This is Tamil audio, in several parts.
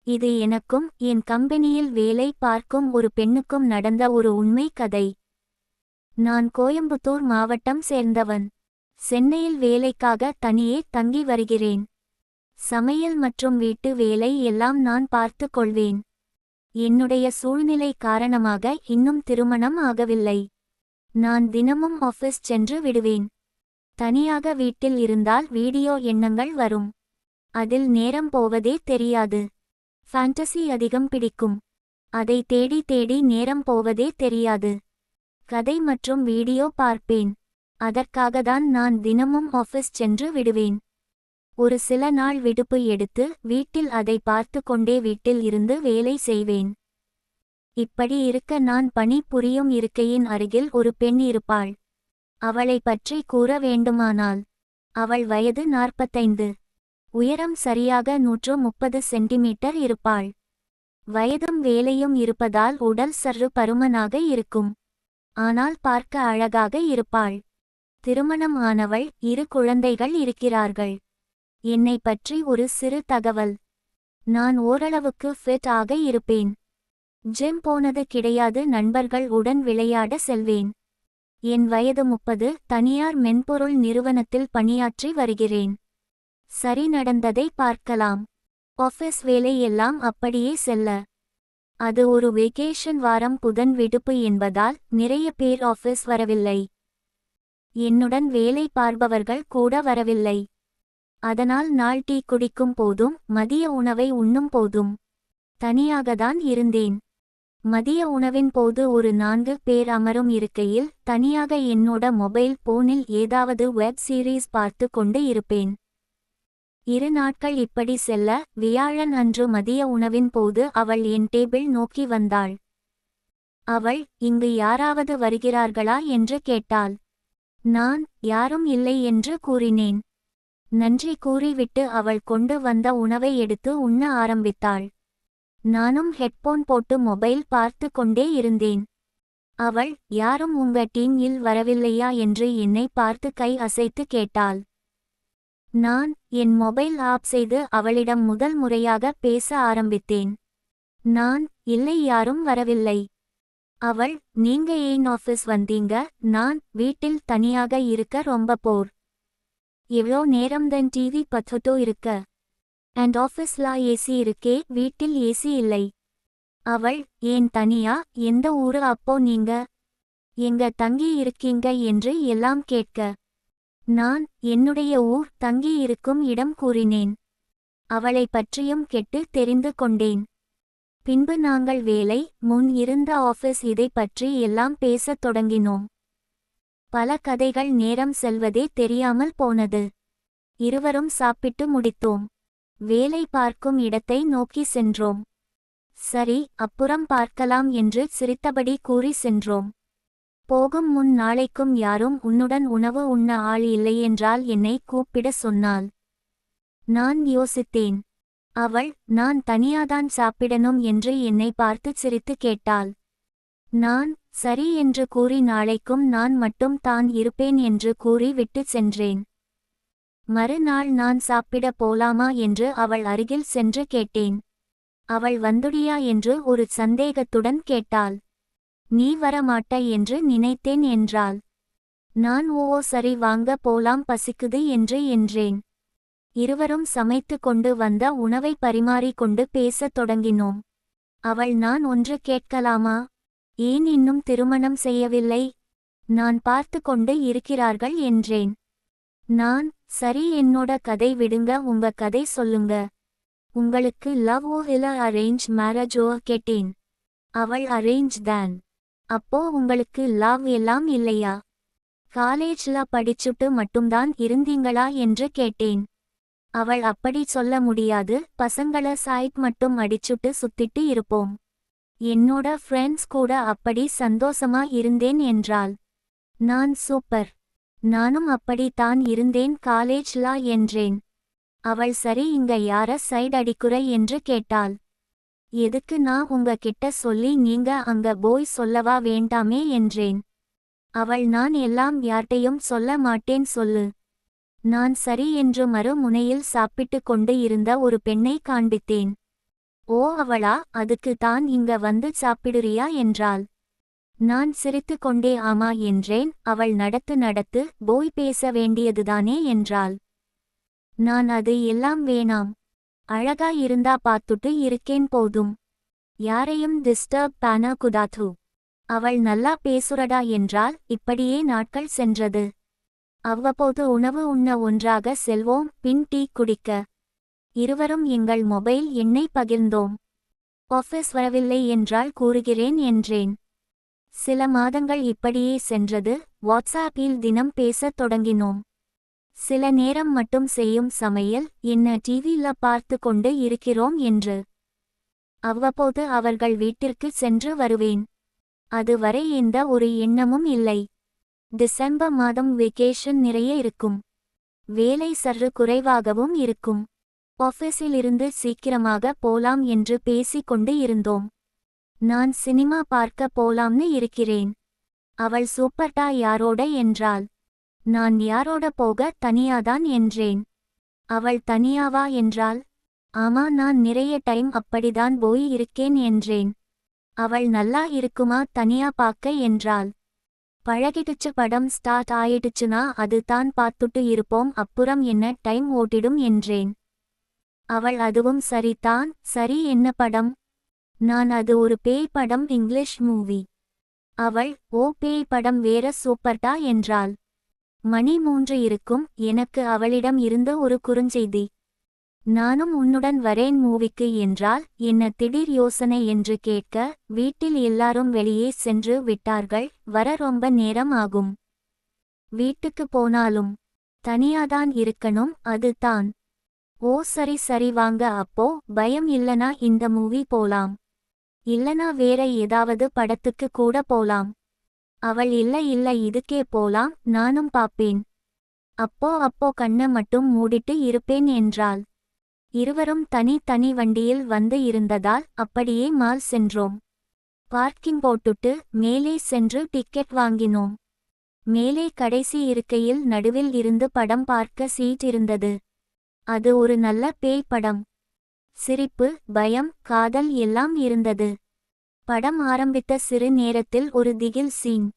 இது எனக்கும் என் கம்பெனியில் வேலை பார்க்கும் ஒரு பெண்ணுக்கும் நடந்த ஒரு உண்மை கதை. நான் கோயம்புத்தூர் மாவட்டம் சேர்ந்தவன். சென்னையில் வேலைக்காக தனியே தங்கி வருகிறேன். சமையல் மற்றும் வீட்டு வேலை எல்லாம் நான் பார்த்து கொள்வேன். என்னுடைய சூழ்நிலை காரணமாக இன்னும் திருமணம் ஆகவில்லை. நான் தினமும் ஆஃபீஸ் சென்று விடுவேன். தனியாக வீட்டில் இருந்தால் வீடியோ எண்ணங்கள் வரும். அதில் நேரம் போவதே தெரியாது. ஃபேண்டசி அதிகம் பிடிக்கும். அதை தேடி தேடி நேரம் போவதே தெரியாது. கதை மற்றும் வீடியோ பார்ப்பேன். அதற்காகத்தான் நான் தினமும் ஆஃபீஸ் சென்று விடுவேன். ஒரு சில நாள் விடுப்பு எடுத்து வீட்டில் அதை பார்த்து கொண்டே வீட்டில் இருந்து வேலை செய்வேன். இப்படி இருக்க நான் பணி புரியும் இருக்கையின் அருகில் ஒரு பெண் இருப்பாள். அவளை பற்றி கூற வேண்டுமானால், அவள் வயது 45. உயரம் சரியாக 130 சென்டிமீட்டர் இருப்பாள். வயதும் வேலையும் இருப்பதால் உடல் சற்று பருமனாக இருக்கும். ஆனால் பார்க்க அழகாக இருப்பாள். திருமணம் ஆனவள், 2 குழந்தைகள் இருக்கிறார்கள். என்னை பற்றி ஒரு சிறு தகவல். நான் ஓரளவுக்கு ஃபிட் ஆக இருப்பேன். ஜிம் போனது கிடையாது. நண்பர்கள் உடன் விளையாட செல்வேன். என் வயது 30. தனியார் மென்பொருள் நிறுவனத்தில் பணியாற்றி வருகிறேன். சரி, நடந்ததை பார்க்கலாம். ஆஃபீஸ் வேலை எல்லாம் அப்படியே செல்ல. அது ஒரு வெகேஷன் வாரம், புதன் விடுப்பு என்பதால் நிறைய பேர் ஆஃபீஸ் வரவில்லை. என்னுடன் வேலை பார்ப்பவர்கள் கூட வரவில்லை. அதனால் நாள் டீ குடிக்கும் போதும் மதிய உணவை உண்ணும் போதும் தனியாகத்தான் இருந்தேன். மதிய உணவின் போது ஒரு 4 பேர் அமரும் இருக்கையில் தனியாக என்னோட மொபைல் போனில் ஏதாவது வெப் சீரிஸ் பார்த்து கொண்டு இருப்பேன். 2 நாட்கள் இப்படி செல்ல, வியாழன் அன்று மதிய உணவின் போது அவள் என் டேபிள் நோக்கி வந்தாள். அவள், இங்கு யாராவது வருகிறார்களா என்று கேட்டாள். நான், யாரும் இல்லை என்று கூறினேன். நன்றி கூறிவிட்டு அவள் கொண்டு வந்த உணவை எடுத்து உண்ண ஆரம்பித்தாள். நானும் ஹெட்போன் போட்டு மொபைல் பார்த்து கொண்டே இருந்தேன். அவள், யாரும் உங்க டீமில் வரவில்லையா என்று என்னை பார்த்து கை அசைத்து கேட்டாள். நான் என் மொபைல் ஆஃப் செய்து அவளிடம் முதல் முறையாக பேச ஆரம்பித்தேன். நான், இல்லை, யாரும் வரவில்லை. அவள், நீங்க ஏன் ஆஃபீஸ் வந்தீங்க? நான், வீட்டில் தனியாக இருக்க ரொம்ப போர். எவ்வளோ நேரம்தான் டிவி பார்த்துட்டோ இருக்க. அண்ட் ஆஃபீஸ்ல ஏசி இருக்கே, வீட்டில் ஏசி இல்லை. அவள், ஏன் தனியா? எந்த ஊரு அப்போ நீங்க? எங்க தங்கி இருக்கீங்க என்று எல்லாம் கேட்க, நான் என்னுடைய ஊர், தங்கி இருக்கும் இடம் கூறினேன். அவளை பற்றியும் கெட்டு தெரிந்து கொண்டேன். பின்பு நாங்கள் வேலை முன் இருந்த ஆஃபீஸ் இதை பற்றி எல்லாம் பேசத் தொடங்கினோம். பல கதைகள். நேரம் செல்வதே தெரியாமல் போனது. இருவரும் சாப்பிட்டு முடித்தோம். வேலை பார்க்கும் இடத்தை நோக்கி சென்றோம். சரி, அப்புறம் பார்க்கலாம் என்று சிரித்தபடி கூறி சென்றோம். போகும் முன், நாளைக்கும் யாரும் உன்னுடன் உணவு உண்ண ஆள் இல்லையென்றால் என்னை கூப்பிட சொன்னாள். நான் யோசித்தேன். அவள், நான் தனியாதான் சாப்பிடணும் என்று என்னை பார்த்து சிரித்து கேட்டாள். நான், சரி என்று கூறி நாளைக்கும் நான் மட்டும் தான் இருப்பேன் என்று கூறி விட்டு சென்றேன். மறுநாள் நான் சாப்பிட போலாமா என்று அவள் அருகில் சென்று கேட்டேன். அவள் வந்துடியா என்று ஒரு சந்தேகத்துடன் கேட்டாள். நீ வரமாட்ட என்று நினைத்தேன் என்றாள். நான், ஓ சரி வாங்க போலாம், பசிக்குது என்றேன். இருவரும் சமைத்து கொண்டு வந்த உணவை பரிமாறிக்கொண்டு பேசத் தொடங்கினோம். அவள், நான் ஒன்று கேட்கலாமா? ஏன் இன்னும் திருமணம் செய்யவில்லை? நான் பார்த்து கொண்டு இருக்கிறார்கள் என்றேன். நான், சரி, என்னோட கதை விடுங்க, உங்க கதை சொல்லுங்க. உங்களுக்கு லவ் ஓ இல்ல அரேஞ்ச் மேரேஜோ கேட்டேன். அவள், அரேஞ்ச் தான். அப்போ உங்களுக்கு லவ் எல்லாம் இல்லையா? காலேஜ்ல படிச்சுட்டு மட்டும்தான் இருந்தீங்களா என்று கேட்டேன். அவள், அப்படி சொல்ல முடியாது, பசங்கள சைட் மட்டும் அடிச்சுட்டு சுத்திட்டு இருப்போம். என்னோட ஃப்ரெண்ட்ஸ் கூட அப்படி சந்தோஷமா இருந்தேன் என்றாள். நான், சூப்பர், நானும் அப்படி தான் இருந்தேன் காலேஜ்ல என்றேன். அவள், சரி, இங்க யார சைட் அடிக்குற என்று கேட்டாள். எதுக்கு நான் உங்க கிட்ட சொல்லி நீங்க அங்க போய் சொல்லவா வேண்டாமே என்றேன். அவள், நான் எல்லாம் யார்ட்டையும் சொல்ல மாட்டேன் சொல்லு. நான் சரி என்று மறு முனையில் சாப்பிட்டு கொண்டு இருந்த ஒரு பெண்ணை காண்பித்தேன். ஓ அவளா, அதுக்கு தான் இங்க வந்து சாப்பிடுறியா என்றாள். நான் சிரித்து கொண்டே ஆமா என்றேன். அவள் நடத்து போய் பேச வேண்டியதுதானே என்றாள். நான் அது எல்லாம் வேணாம். அழகா இருந்தா பாத்துட்டு இருக்கேன் போதும். யாரையும் டிஸ்டர்ப் பண்ண கூடாது. அவள் நல்லா பேசுறடா என்றால். இப்படியே நாட்கள் சென்றது. அவ்வப்போது உணவு உண்ண ஒன்றாக செல்வோம், பின் டீ குடிக்க. இருவரும் எங்கள் மொபைல் எண்ணை பகிர்ந்தோம். ஆஃபீஸ் வரவில்லை என்றால் கூறுகிறேன் என்றேன். சில மாதங்கள் இப்படியே சென்றது. வாட்ஸ்ஆப்பில் தினம் பேசத் தொடங்கினோம். சில நேரம் மட்டும் செய்யும் சமையல், என்ன டிவில பார்த்து கொண்டு இருக்கிறோம் என்று. அவ்வப்போது அவர்கள் வீட்டிற்கு சென்று வருவேன். அதுவரை எந்த ஒரு எண்ணமும் இல்லை. டிசம்பர் மாதம் வெக்கேஷன் நிறைய இருக்கும். வேலை சற்று குறைவாகவும் இருக்கும். ஆஃபீஸிலிருந்து சீக்கிரமாக போலாம் என்று பேசிக் கொண்டு இருந்தோம். நான் சினிமா பார்க்க போலாம்னு இருக்கிறேன். அவள் சூப்பர்டா யாரோட என்றாள். நான் யாரோட போக, தனியாதான் என்றேன். அவள் தனியாவா என்றாள். ஆமா, நான் நிறைய டைம் அப்படிதான் போய் இருக்கேன் என்றேன். அவள் நல்லா இருக்குமா தனியா பார்க்க என்றாள். பழகிடுச்சு, படம் ஸ்டார்ட் ஆயிடுச்சுனா அது தான் பார்த்துட்டு இருப்போம், அப்புறம் என்ன டைம் ஓட்டிடும் என்றேன். அவள் அதுவும் சரிதான். சரி, என்ன படம்? நான் அது ஒரு பேய் படம், இங்கிலீஷ் மூவி. அவள் ஓ பேய் படம் வேற, சூப்பர்டா என்றாள். மணி 3 இருக்கும். எனக்கு அவளிடம் இருந்து ஒரு குறுஞ்செய்தி. நானும் உன்னுடன் வரேன் மூவிக்கு என்றால். என்ன திடீர் யோசனை என்று கேட்க, வீட்டில் எல்லாரும் வெளியே சென்று விட்டார்கள், வர ரொம்ப நேரம் ஆகும். வீட்டுக்கு போனாலும் தனியாதான் இருக்கணும், அது தான். ஓ சரி சரி வாங்க, அப்போ பயம் இல்லனா இந்த மூவி போலாம். இல்லனா வேற ஏதாவது படத்துக்கு கூட போலாம். அவள் இல்ல இதுக்கே போலாம், நானும் பாப்பேன். அப்போ கண்ண மட்டும் மூடிட்டு இருப்பேன் என்றாள். இருவரும் தனி வண்டியில் வந்து இருந்ததால் அப்படியே மால் சென்றோம். பார்க்கிங் போட்டுட்டு மேலே சென்று டிக்கெட் வாங்கினோம். மேலே கடைசி இருக்கையில் நடுவில் இருந்து படம் பார்க்க சீட் இருந்தது. அது ஒரு நல்ல பேய் படம். சிரிப்பு, பயம், காதல் எல்லாம் இருந்தது. படம் ஆரம்பித்த சிறு நேரத்தில் ஒரு திகில் சீன்.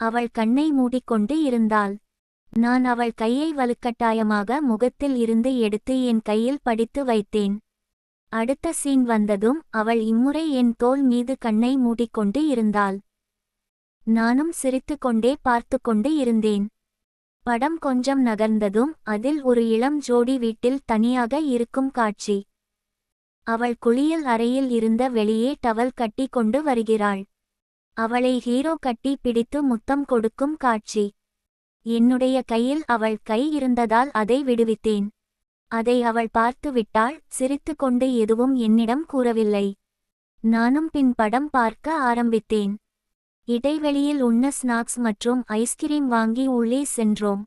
அவள் கண்ணை மூடிக்கொண்டு இருந்தாள். நான் அவள் கையை வலுக்கட்டாயமாக முகத்தில் இருந்து எடுத்து என் கையில் படித்து வைத்தேன். அடுத்த சீன் வந்ததும் அவள் இம்முறை என் தோள் மீது கண்ணை மூடிக்கொண்டு இருந்தாள். நானும் சிரித்துக்கொண்டே பார்த்து கொண்டு இருந்தேன். படம் கொஞ்சம் நகர்ந்ததும் அதில் ஒரு இளம் ஜோடி வீட்டில் தனியாக இருக்கும் காட்சி. அவள் குளியல் அறையில் இருந்த வெளியே டவல் கட்டி கொண்டு வருகிறாள். அவளை ஹீரோ கட்டி பிடித்து முத்தம் கொடுக்கும் காட்சி. என்னுடைய கையில் அவள் கை இருந்ததால் அதை விடுவித்தேன். அதை அவள் பார்த்து விட்டாள். சிரித்து கொண்டு எதுவும் என்னிடம் கூறவில்லை. நானும் பின் படம் பார்க்க ஆரம்பித்தேன். இடைவெளியில் உண்ண ஸ்நாக்ஸ் மற்றும் ஐஸ்கிரீம் வாங்கி உள்ளே சென்றோம்.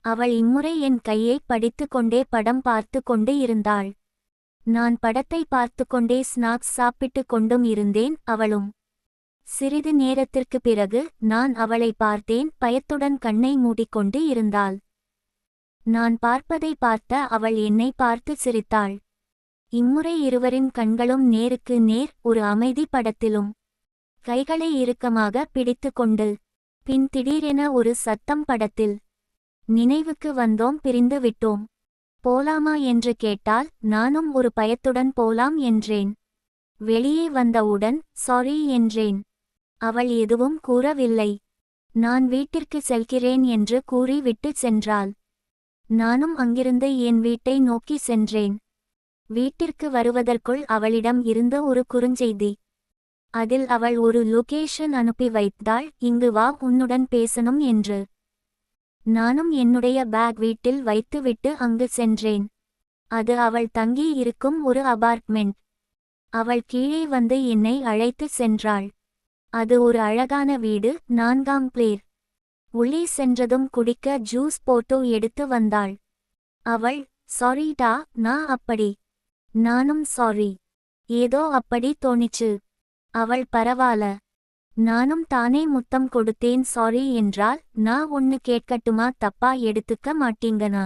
அவள் இம்முறை என் கையை படித்து கொண்டே படம் பார்த்து கொண்டு இருந்தாள். நான் படத்தை பார்த்து கொண்டே ஸ்நாக்ஸ் சாப்பிட்டு கொண்டும் இருந்தேன், அவளும். சிறிது நேரத்திற்கு பிறகு நான் அவளை பார்த்தேன். பயத்துடன் கண்ணை மூடிக்கொண்டு இருந்தாள். நான் பார்ப்பதை பார்த்த அவள் என்னை பார்த்து சிரித்தாள். இம்முறை இருவரின் கண்களும் நேருக்கு நேர், ஒரு அமைதி படத்திலும். கைகளை இறுக்கமாக பிடித்து கொண்டு. பின் திடீரென ஒரு சத்தம் படத்தில். நினைவுக்கு வந்தோம், பிரிந்து விட்டோம். போலாமா என்று கேட்டால். நானும் ஒரு பயத்துடன் போலாம் என்றேன். வெளியே வந்தவுடன் சாரி என்றேன். அவள் எதுவும் கூறவில்லை. நான் வீட்டிற்கு செல்கிறேன் என்று கூறி விட்டு சென்றாள். நானும் அங்கிருந்து என் வீட்டை நோக்கி சென்றேன். வீட்டிற்கு வருவதற்குள் அவளிடம் இருந்த ஒரு குறுஞ்செய்தி. அதில் அவள் ஒரு லொகேஷன் அனுப்பி வைத்தாள், இங்கு வா, உன்னுடன் பேசணும் என்று. நானும் என்னுடைய பேக் வீட்டில் வைத்துவிட்டு அங்கு சென்றேன். அது அவள் தங்கி இருக்கும் ஒரு அபார்ட்மெண்ட். அவள் கீழே வந்து என்னை அழைத்து சென்றாள். அது ஒரு அழகான வீடு, 4ஆம் ஃப்ளோர். உள்ளே சென்றதும் குடிக்க ஜூஸ் போட்டு எடுத்து வந்தாள். அவள் சாரிடா, நான் அப்படி. நானும் சாரி, ஏதோ அப்படி தோணிச்சு. அவள் பரவால. நானும் தானே முத்தம் கொடுத்தேன் சாரி என்றால். நான் ஒன்னு கேட்கட்டுமா, தப்பா எடுத்துக்க மாட்டீங்கனா?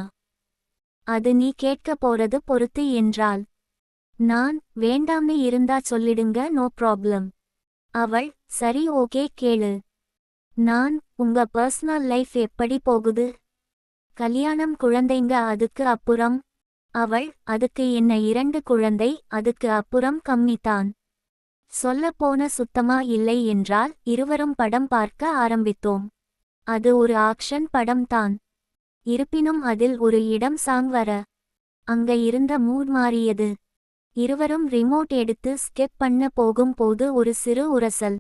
அது நீ கேட்க போறது பொறுத்து என்றாள். நான், வேண்டாம்னு இருந்தா சொல்லிடுங்க, நோ ப்ராப்ளம். அவள், சரி ஓகே கேளு. நான், உங்க பர்சனல் லைஃப் எப்படி போகுது? கல்யாணம் குழந்தைங்க அதுக்கு அப்புறம்? அவள், அதுக்கு என்ன 2 குழந்தை, அதுக்கு அப்புறம் கம்மிதான். சொல்லப்போன சுத்தமா இல்லை என்றால் இருவரும் படம் பார்க்க ஆரம்பித்தோம். அது ஒரு ஆக்ஷன் படம் தான். இருப்பினும் அதில் ஒரு இடம் சாங் வர. அங்க இருந்த மூட் மாறியது. இருவரும் ரிமோட் எடுத்து ஸ்கெப் பண்ண போகும் போது ஒரு சிறு உரசல்.